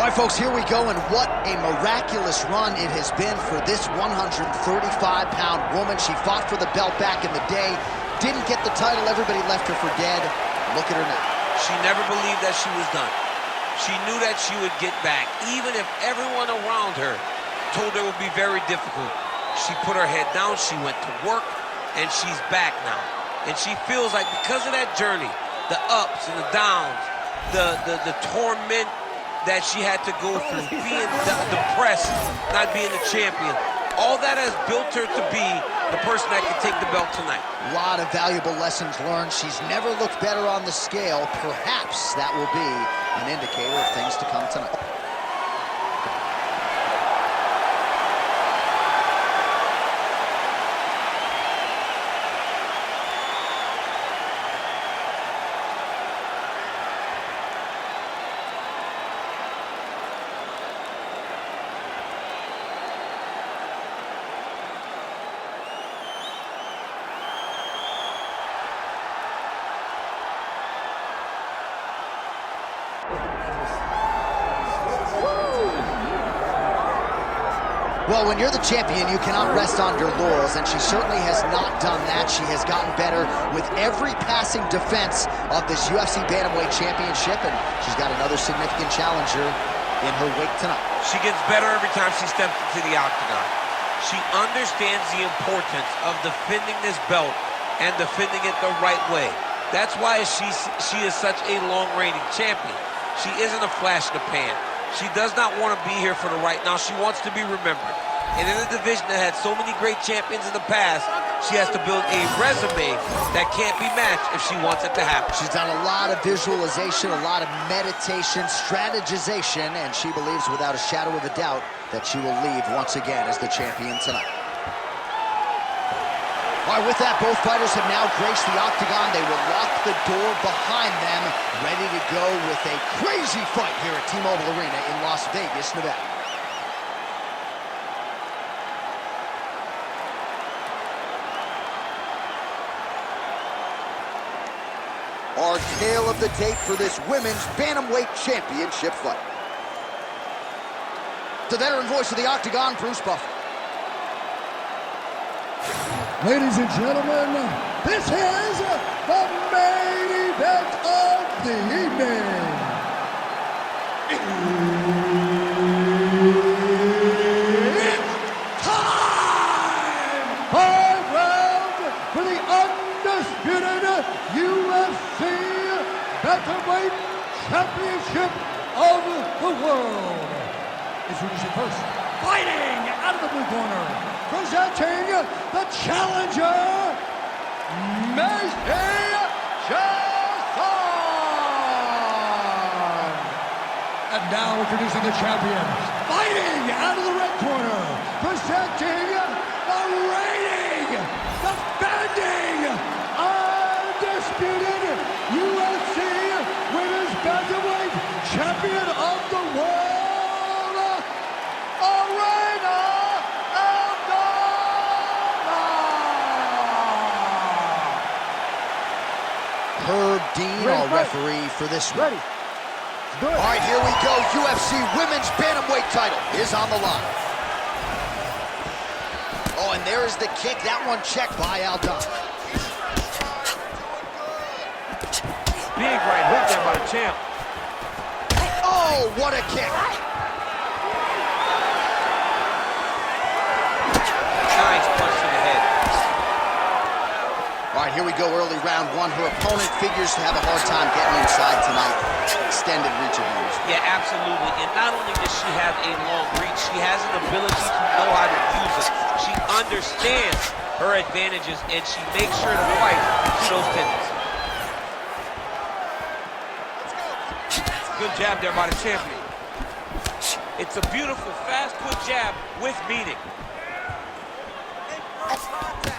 All right, folks, here we go, and what a miraculous run it has been for this 135-pound woman. She fought for the belt back in the day, didn't get the title, everybody left her for dead. Look at her now. She never believed that she was done. She knew that she would get back, even if everyone around her told her it would be very difficult. She put her head down, she went to work, and she's back now. And she feels like because of that journey, the ups and the downs, the torment that she had to go through, being depressed, not being the champion, all that has built her to be the person that can take the belt tonight. A lot of valuable lessons learned. She's never looked better on the scale. Perhaps that will be an indicator of things to come tonight. Well, when you're the champion, you cannot rest on your laurels, and she certainly has not done that. She has gotten better with every passing defense of this UFC Bantamweight Championship, and she's got another significant challenger in her wake tonight. She gets better every time she steps into the octagon. She understands the importance of defending this belt and defending it the right way. That's why she is such a long-reigning champion. She isn't a flash in the pan. She does not want to be here for the right now. She wants to be remembered. And in a division that had so many great champions in the past, she has to build a resume that can't be matched if she wants it to happen. She's done a lot of visualization, a lot of meditation, strategization, and she believes without a shadow of a doubt that she will leave once again as the champion tonight. All right, with that, both fighters have now graced the octagon. They will lock the door behind them, ready to go with a crazy fight here at T-Mobile Arena in Las Vegas, Nevada. Our tale of the tape for this women's bantamweight championship fight. The veteran voice of the octagon, Bruce Buffer. Ladies and gentlemen, this is the main event of the evening. It's time! 5 rounds for the undisputed UFC Bantamweight Championship of the world. Introducing first, fighting out of the blue corner, presenting the challenger, Macy Chiasson. And now introducing the champion, fighting out of the red corner, presenting the reigning, defending, undisputed UFC Women's Bantamweight Champion of the World, Irene Aldana. Herb Dean, our referee for this one. Ready. All right, here we go. UFC Women's Bantamweight title is on the line. Oh, and there is the kick. That one checked by Aldana. Big right hook there by the champ. Oh, what a kick. Nice punch to the head. All right, here we go, early round one. Her opponent figures to have a hard time getting inside tonight. Extended reach of moves. Yeah, absolutely. And not only does she have a long reach, she has an ability to know how to use it. She understands her advantages, and she makes sure to fight to those tendencies. Good jab there by the champion. It's a beautiful, fast, quick jab with meaning.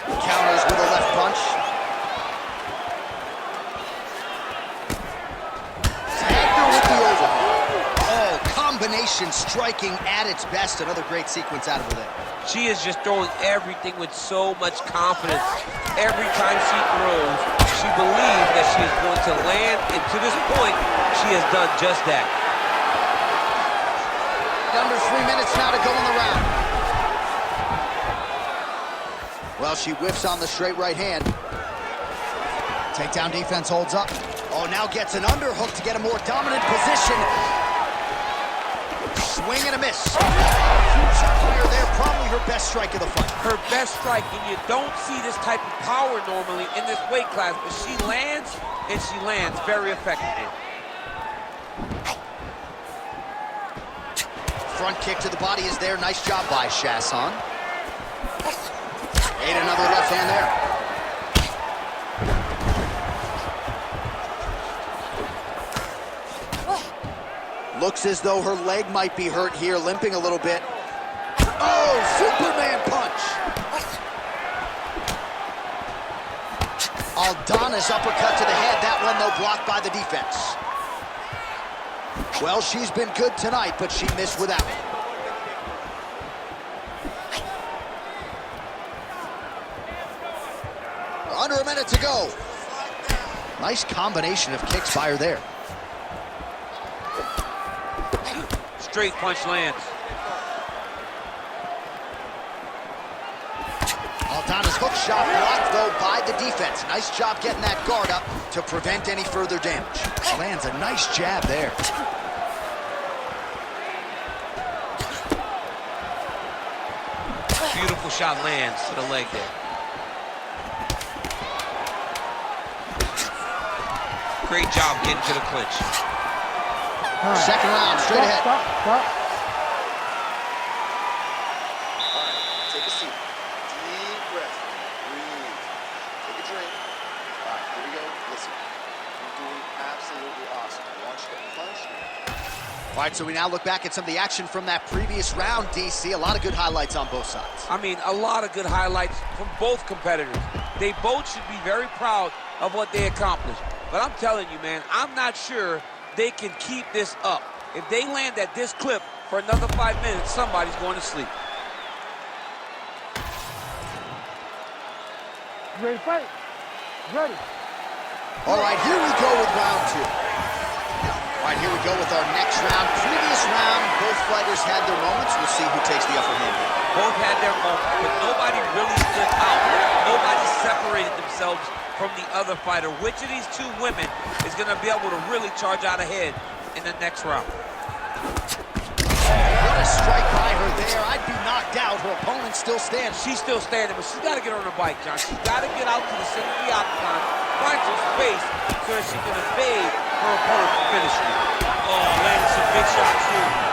Counters with a left punch. Tagged her with the overhand. Oh, combination striking at its best. Another great sequence out of her there. She is just throwing everything with so much confidence. Every time she throws, she believes that she is going to land, and to this point, she has done just that. Under 3 minutes now to go in the round. Well, she whiffs on the straight right hand. Takedown defense holds up. Oh, now gets an underhook to get a more dominant position. Swing and a miss. Huge shot fire there, probably her best strike of the fight. Her best strike, and you don't see this type of power normally in this weight class, but she lands, and she lands very effectively. Front kick to the body is there. Nice job by Chiasson. Ate another left hand there. Looks as though her leg might be hurt here, limping a little bit. Oh, Superman punch! Aldana's uppercut to the head. That one, though, blocked by the defense. Well, she's been good tonight, but she missed without it. Under a minute to go. Nice combination of kicks by her there. Straight punch lands. Aldana's hook shot blocked, though, by the defense. Nice job getting that guard up to prevent any further damage. Lands a nice jab there. Beautiful shot lands to the leg there. Great job getting to the clinch. Right. Second round, straight ahead. Stop. All right, take a seat. Deep breath. Breathe. Take a drink. All right, here we go. Listen, you're doing absolutely awesome. Launch the punch. All right, so we now look back at some of the action from that previous round, DC. A lot of good highlights on both sides. I mean, a lot of good highlights from both competitors. They both should be very proud of what they accomplished. But I'm telling you, man, I'm not sure they can keep this up. If they land at this clip for another 5 minutes, somebody's going to sleep. Ready to fight? Ready. All right, here we go with round two. All right, here we go with our next round. Previous round, both fighters had their moments. We'll see who takes the upper hand here. Both had their moments, but nobody really stood out. Nobody separated themselves from the other fighter. Which of these two women is going to be able to really charge out ahead in the next round? What a strike by her there. I'd be knocked out. Her opponent still stands. She's still standing, but she's got to get on her bike, John. She's got to get out to the center of the octagon, find some space so that she can evade her opponent's finish. Oh, landed some big shots too.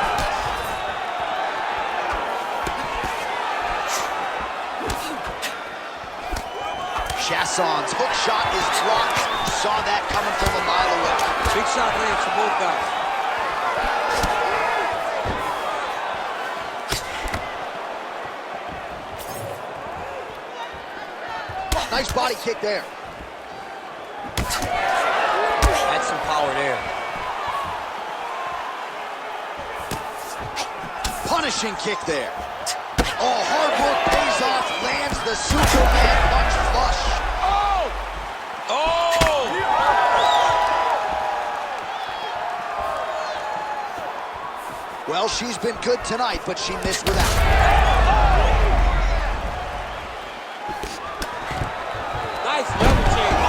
Chiasson's hook shot is blocked. Saw that coming from a mile away. Big shot lands for both guys. Nice body kick there. That's some power there. Punishing kick there. Oh, hard work pays off. Lands the Superman punch flush. Oh! Oh! Well, she's been good tonight, but she missed without it. Nice level change.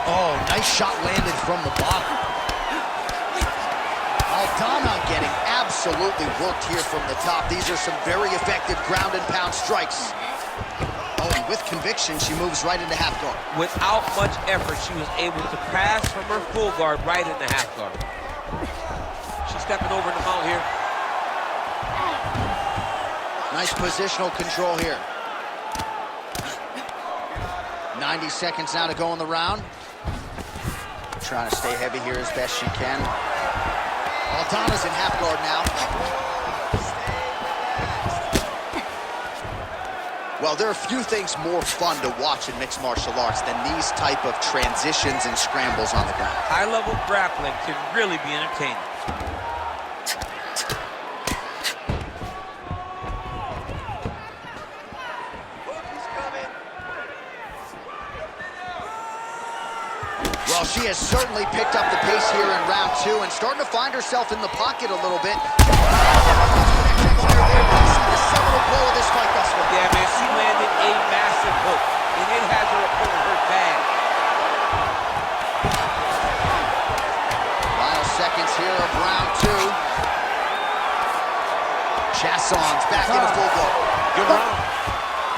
Oh, nice shot landed from the bottom. Aldana getting absolutely worked here from the top. These are some very effective ground and pound strikes. Oh, and with conviction, she moves right into half guard. Without much effort, she was able to pass from her full guard right into half guard. She's stepping over the mount here. Nice positional control here. 90 seconds now to go in the round. Trying to stay heavy here as best she can. Aldana's in half guard now. Well, there are few things more fun to watch in mixed martial arts than these type of transitions and scrambles on the ground. High-level grappling can really be entertaining. Well, she has certainly picked up the pace here in round 2 and starting to find herself in the pocket a little bit. The seminal blow of this fight thus far. Yeah, man, she landed a massive hook, and it has her opponent hurt bad. Final seconds here of round 2. Chiasson's back into full blow. Good round.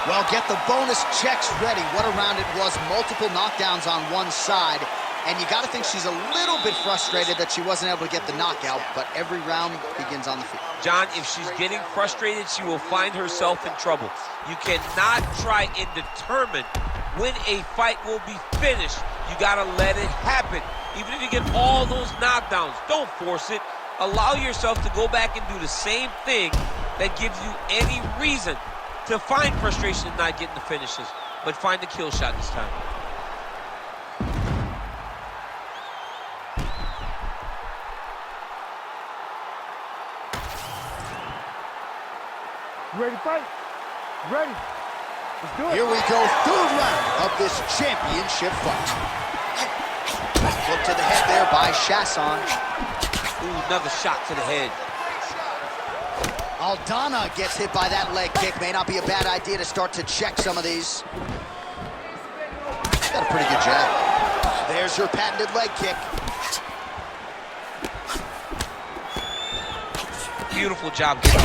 Well, get the bonus checks ready. What a round it was. Multiple knockdowns on one side. And you got to think she's a little bit frustrated that she wasn't able to get the knockout, but every round begins on the field. John, if she's getting frustrated, she will find herself in trouble. You cannot try and determine when a fight will be finished. You got to let it happen. Even if you get all those knockdowns, don't force it. Allow yourself to go back and do the same thing that gives you any reason to find frustration in not getting the finishes, but find the kill shot this time. You ready to fight? Ready. Let's do it. Here we go, third round of this championship fight. Look to the head there by Chiasson. Ooh, another shot to the head. Aldana gets hit by that leg kick. May not be a bad idea to start to check some of these. Got a pretty good jab. There's her patented leg kick. Beautiful job getting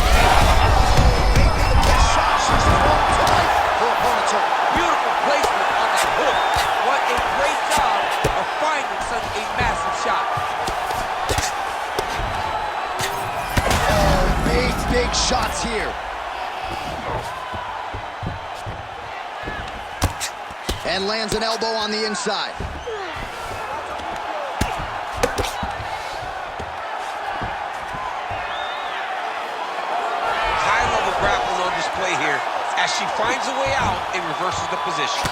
beautiful placement on that hook. What a great job of finding such a massive shot. Big shots here. And lands an elbow on the inside. High-level grappling on display here as she finds a way out and reverses the position.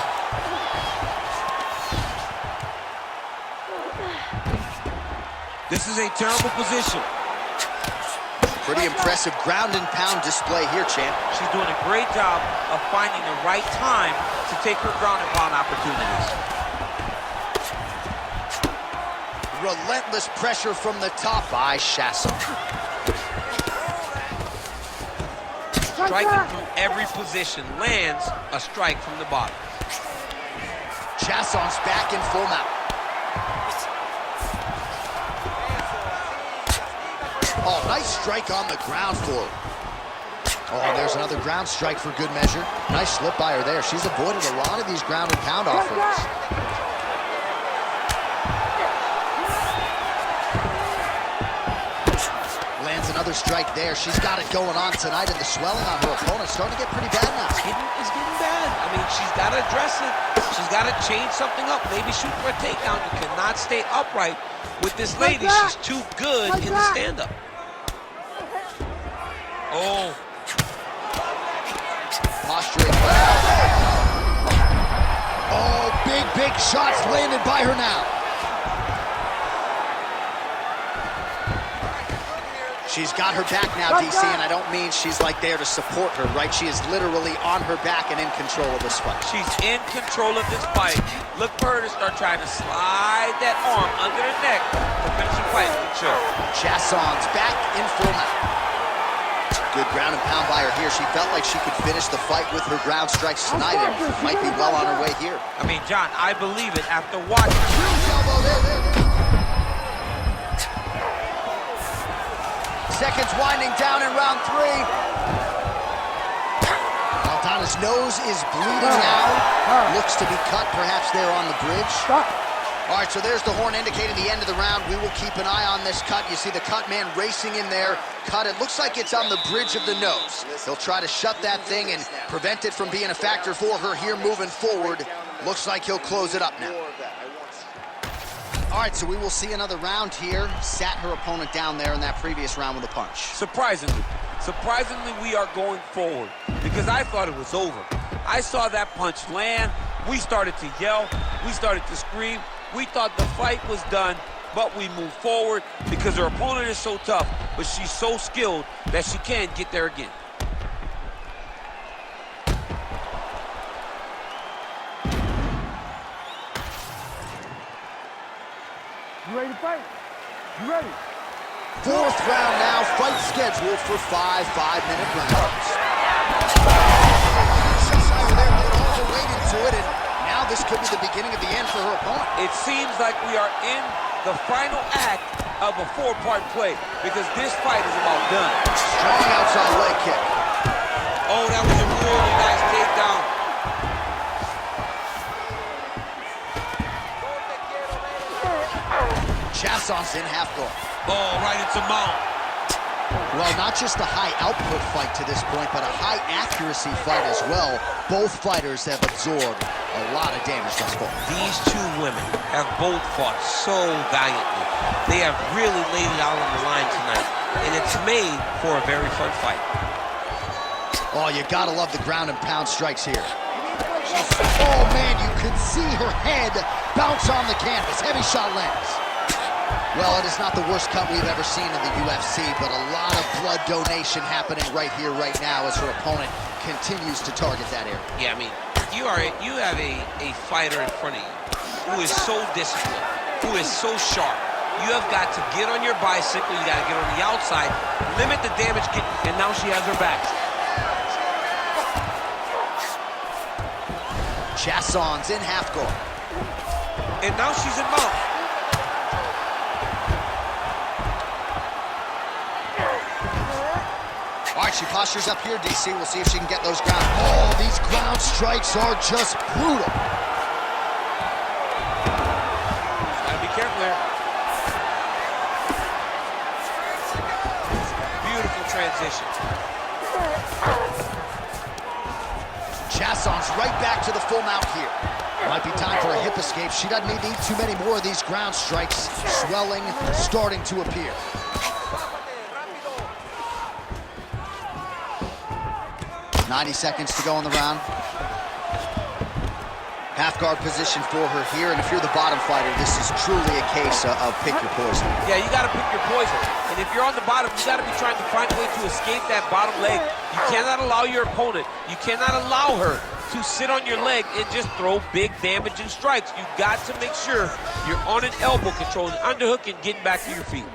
This is a terrible position. Pretty impressive ground and pound display here, champ. She's doing a great job of finding the right time to take her ground and pound opportunities. Relentless pressure from the top by Chiasson. Striking from every position, lands a strike from the bottom. Chiasson's back in full mount. Oh, nice strike on the ground floor. Oh, there's another ground strike for good measure. Nice slip by her there. She's avoided a lot of these ground and pound offerings. Lands another strike there. She's got it going on tonight, and the swelling on her opponent starting to get pretty bad now. It's getting bad. I mean, she's got to address it. She's got to change something up. Maybe shoot for a takedown. You cannot stay upright with this lady. She's too good in the stand-up. Oh. Posturing. Oh, big shots landed by her now. She's got her back now, DC, and I don't mean she's like there to support her, right? She is literally on her back and in control of this fight. She's in control of this fight. Look for her to start trying to slide that arm under the neck to finish the fight. Sure. Chiasson's back in full mount. Good ground and pound by her here. She felt like she could finish the fight with her ground strikes tonight and might be well on her way here. I mean, John, I believe it after watching. Seconds winding down in round 3. Aldana's nose is bleeding now. Looks to be cut, perhaps there on the bridge. All right, so there's the horn indicating the end of the round. We will keep an eye on this cut. You see the cut man racing in there. Cut, it looks like it's on the bridge of the nose. He'll try to shut that thing and prevent it from being a factor for her here moving forward. Looks like he'll close it up now. All right, so we will see another round here. Sat her opponent down there in that previous round with a punch. Surprisingly, we are going forward because I thought it was over. I saw that punch land. We started to yell. We started to scream. We thought the fight was done, but we moved forward because her opponent is so tough, but she's so skilled that she can get there again. You ready to fight? You ready? Fourth round now, fight scheduled for 5 5-minute rounds. Chiasson there put all the weight into it, and now this could be the beginning of the end for her opponent. It seems like we are in the final act of a 4-part play because this fight is about done. Strong outside leg kick. Oh, that was a really nice takedown. Chiasson's in half guard. Oh, right into mount. Well, not just a high output fight to this point, but a high accuracy fight as well. Both fighters have absorbed a lot of damage thus far. These two women have both fought so valiantly. They have really laid it out on the line tonight, and it's made for a very fun fight. Oh, you gotta love the ground and pound strikes here. Oh man, you could see her head bounce on the canvas. Heavy shot lands. Well, it is not the worst cut we've ever seen in the UFC, but a lot of blood donation happening right here, right now, as her opponent continues to target that area. Yeah, I mean, you have a fighter in front of you who is so disciplined, who is so sharp. You have got to get on your bicycle, you got to get on the outside, limit the damage, and now she has her back. Chiasson's in half guard. And now she's in mount. All right, she postures up here, DC. We'll see if she can get those ground. Oh, these ground strikes are just brutal. Gotta be careful there. Beautiful transition. Chiasson's right back to the full mount here. Might be time for a hip escape. She doesn't need too many more of these ground strikes. Swelling starting to appear. .90 seconds to go in the round. Half guard position for her here, and if you're the bottom fighter, this is truly a case of pick your poison. Yeah, you gotta pick your poison. And if you're on the bottom, you gotta be trying to find a way to escape that bottom leg. You cannot allow your opponent, you cannot allow her to sit on your leg and just throw big damage and strikes. You got to make sure you're on an elbow control, an underhook, and getting back to your feet.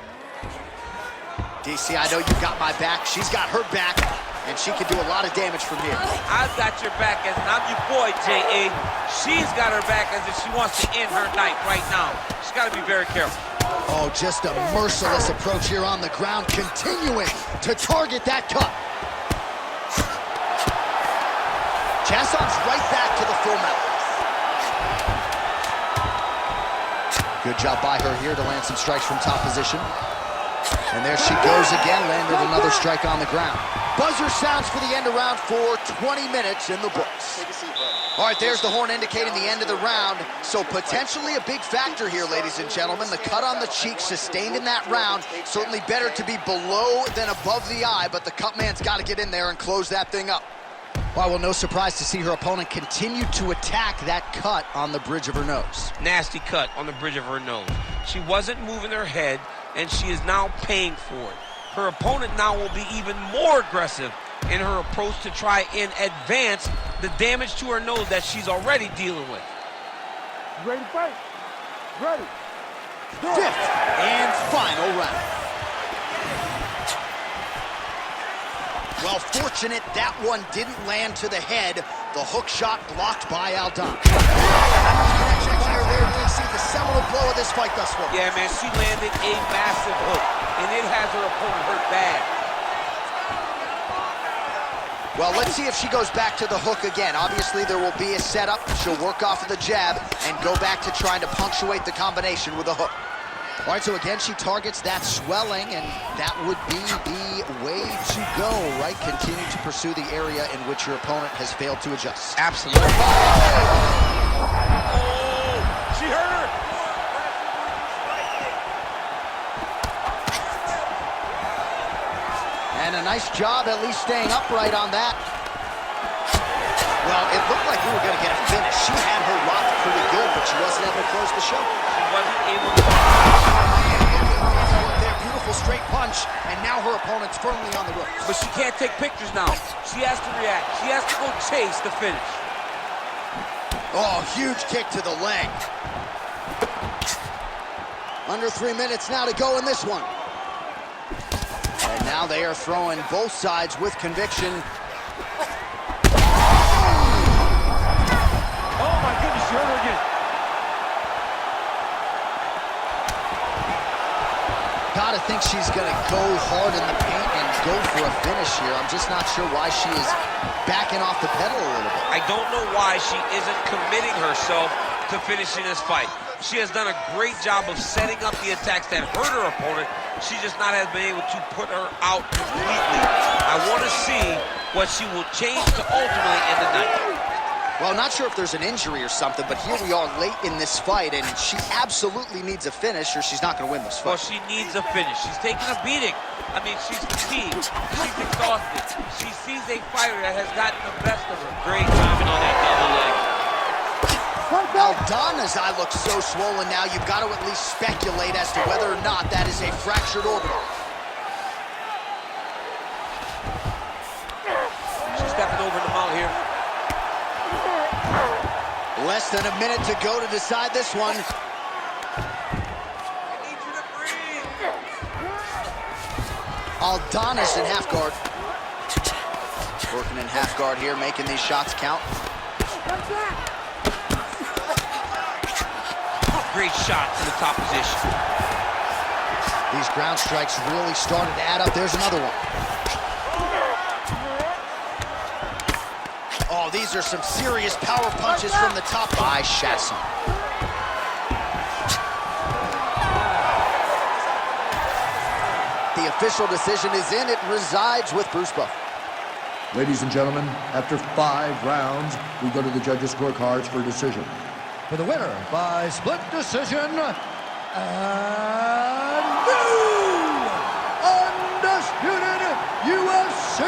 DC, I know you got my back. She's got her back, and she can do a lot of damage from here. I've got your back, as I'm your boy, J.A. She's got her back as if she wants to end her night right now. She's got to be very careful. Oh, just a merciless approach here on the ground, continuing to target that cut. Chiasson's right back to the full mount. Good job by her here to land some strikes from top position. And there she goes again, landed another strike on the ground. Buzzer sounds for the end of round 4, 20 minutes in the books. All right, there's the horn indicating the end of the round. So potentially a big factor here, ladies and gentlemen. The cut on the cheek sustained in that round. Certainly better to be below than above the eye, but the cut man's got to get in there and close that thing up. Well, no surprise to see her opponent continue to attack that cut on the bridge of her nose. Nasty cut on the bridge of her nose. She wasn't moving her head, and she is now paying for it. Her opponent now will be even more aggressive in her approach to try and advance the damage to her nose that she's already dealing with. You ready to fight? Ready. Fifth and final round. Well, fortunate that one didn't land to the head. The hook shot blocked by Aldana. There we see the seminal blow of this fight thus far. Yeah, man, she landed a massive hook, and it has her opponent hurt bad. Well, let's see if she goes back to the hook again. Obviously, there will be a setup. She'll work off of the jab and go back to trying to punctuate the combination with a hook. All right, so again, she targets that swelling, and that would be the way to go, right? Continue to pursue the area in which your opponent has failed to adjust. Absolutely. Oh, she hurt her. And a nice job at least staying upright on that. Well, it looked like we were going to get a finish. She had her rocked pretty good, but she wasn't able to close the show. She wasn't able to. Their beautiful straight punch, and now her opponent's firmly on the ropes. But she can't take pictures now. She has to react. She has to go chase the finish. Oh, huge kick to the leg. Under 3 minutes now to go in this one. And now they are throwing both sides with conviction. Oh my goodness, you hurt her again. Gotta think she's gonna go hard in the paint and go for a finish here. I'm just not sure why she is backing off the pedal a little bit. I don't know why she isn't committing herself to finishing this fight. She has done a great job of setting up the attacks that hurt her opponent. She just not has been able to put her out completely. I want to see what she will change to ultimately end the night. Well, not sure if there's an injury or something, but here we are late in this fight, and she absolutely needs a finish or she's not going to win this fight. Well, she needs a finish. She's taking a beating. I mean, she's fatigued. She's exhausted. She sees a fighter that has gotten the best of her. Great timing on that double leg. Aldana's eye looks so swollen now, you've got to at least speculate as to whether or not that is a fractured orbital. She's stepping over the mount here. Less than a minute to go to decide this one. I need you to breathe. Aldana's in half guard. Working in half guard here, making these shots count. Great shot to the top position. These ground strikes really started to add up. There's another one. Oh, these are some serious power punches from the top by Chiasson. The official decision is in. It resides with Bruce Buff. Ladies and gentlemen, after 5 rounds, we go to the judges' scorecards for a decision. For the winner by split decision, and new undisputed UFC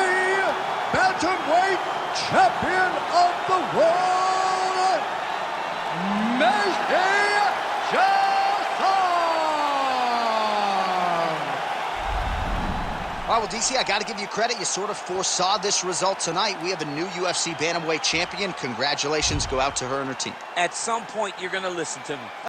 bantamweight champion of the world, Macy Chiasson! All right, well, DC, I got to give you credit. You sort of foresaw this result tonight. We have a new UFC bantamweight champion. Congratulations go out to her and her team. At some point, you're going to listen to me.